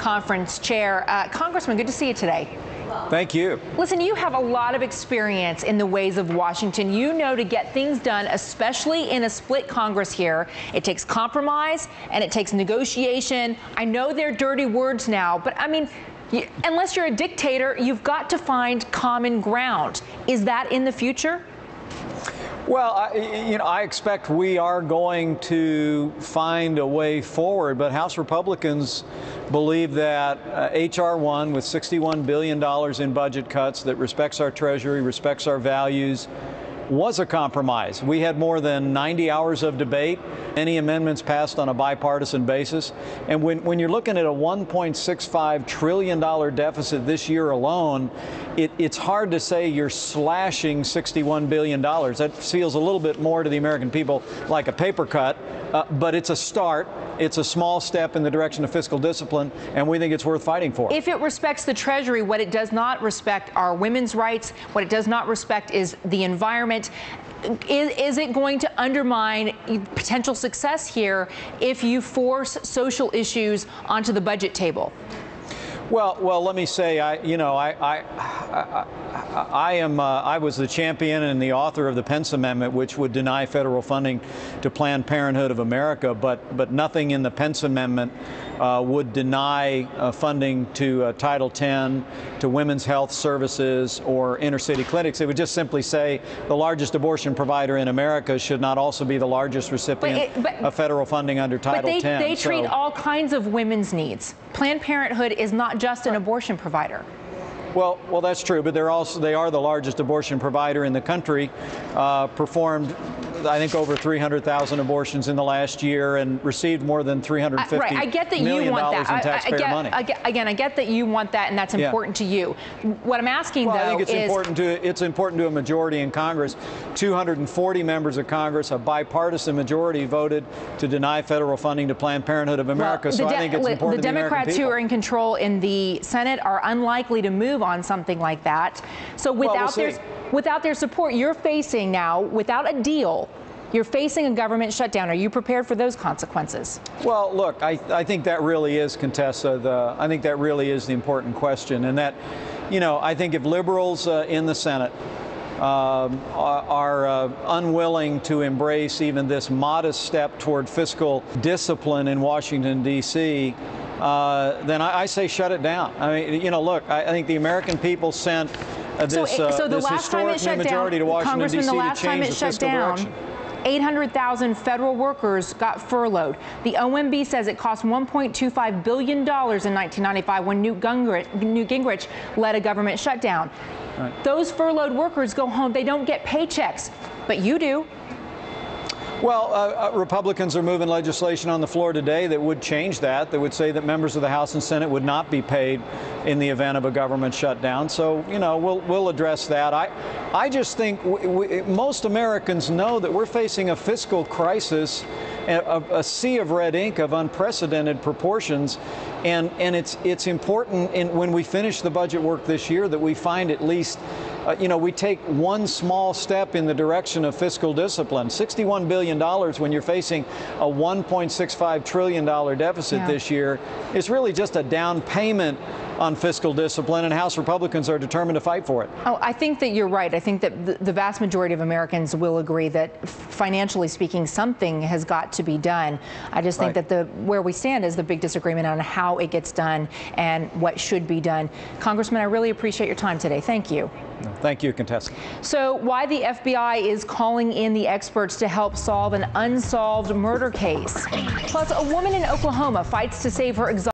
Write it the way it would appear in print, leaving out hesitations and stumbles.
Conference Chair. Congressman, good to see you today. Thank you. Listen, you have a lot of experience in the ways of Washington. You know to get things done, especially in a split Congress here, it takes compromise and it takes negotiation. I know they're dirty words now, but I mean, unless you're a dictator, you've got to find common ground. Is that in the future? Well, I expect we are going to find a way forward, but House Republicans believe that H.R. 1 with $61 billion in budget cuts that respects our Treasury, respects our values, was a compromise. We had more than 90 hours of debate. Any amendments passed on a bipartisan basis. And when you're looking at a $1.65 trillion deficit this year alone, it's hard to say you're slashing $61 billion. That feels a little bit more to the American people like a paper cut, but it's a start. It's a small step in the direction of fiscal discipline, and we think it's worth fighting for. If it respects the Treasury, what it does not respect are women's rights. What it does not respect is the environment. Is it going to undermine potential success here if you force social issues onto the budget table? Well, let me say, I was the champion and the author of the Pence Amendment, which would deny federal funding to Planned Parenthood of America, but nothing in the Pence Amendment would deny funding to Title X, to women's health services, or inner city clinics. It would just simply say the largest abortion provider in America should not also be the largest recipient of federal funding under Title X. But they treat all kinds of women's needs. Planned Parenthood is not just an abortion provider. Well, that's true, but they are the largest abortion provider in the country. Performed, I think, over 300,000 abortions in the last year and received more than $350 right. I get that million you want that. in taxpayer money. Again, I get that you want that, and that's important to you. What I'm asking, though, I think it's important to a majority in Congress. 240 members of Congress, a bipartisan majority, voted to deny federal funding to Planned Parenthood of America. So I think it's important to the American people. The Democrats who are in control in the Senate are unlikely to move on something like that. So without their support, you're facing now, without a deal, you're facing a government shutdown. Are you prepared for those consequences? Well, look, I think that really is, Contessa, I think that really is the important question. And that, I think if liberals in the Senate are unwilling to embrace even this modest step toward fiscal discipline in Washington, D.C., then I say shut it down. I mean, look, I think the American people sent this historic new majority to Washington, D.C. to change the fiscal direction. 800,000 federal workers got furloughed. The OMB says it cost $1.25 billion in 1995 when Newt Gingrich led a government shutdown. Right. Those furloughed workers go home. They don't get paychecks, but you do. Well, Republicans are moving legislation on the floor today that would change that would say that members of the House and Senate would not be paid in the event of a government shutdown. So, we'll address that. I just think most Americans know that we're facing a fiscal crisis, a sea of red ink of unprecedented proportions. And it's important when we finish the budget work this year that we find at least we take one small step in the direction of fiscal discipline. $61 billion when you're facing a $1.65 trillion deficit this year is really just a down payment on fiscal discipline, and House Republicans are determined to fight for it. Oh, I think that you're right. I think that the vast majority of Americans will agree that, financially speaking, something has got to be done. I just think that where we stand is the big disagreement on how it gets done and what should be done. Congressman, I really appreciate your time today. Thank you. Thank you, Contessa. So why the FBI is calling in the experts to help solve an unsolved murder case. Plus, a woman in Oklahoma fights to save her exhausted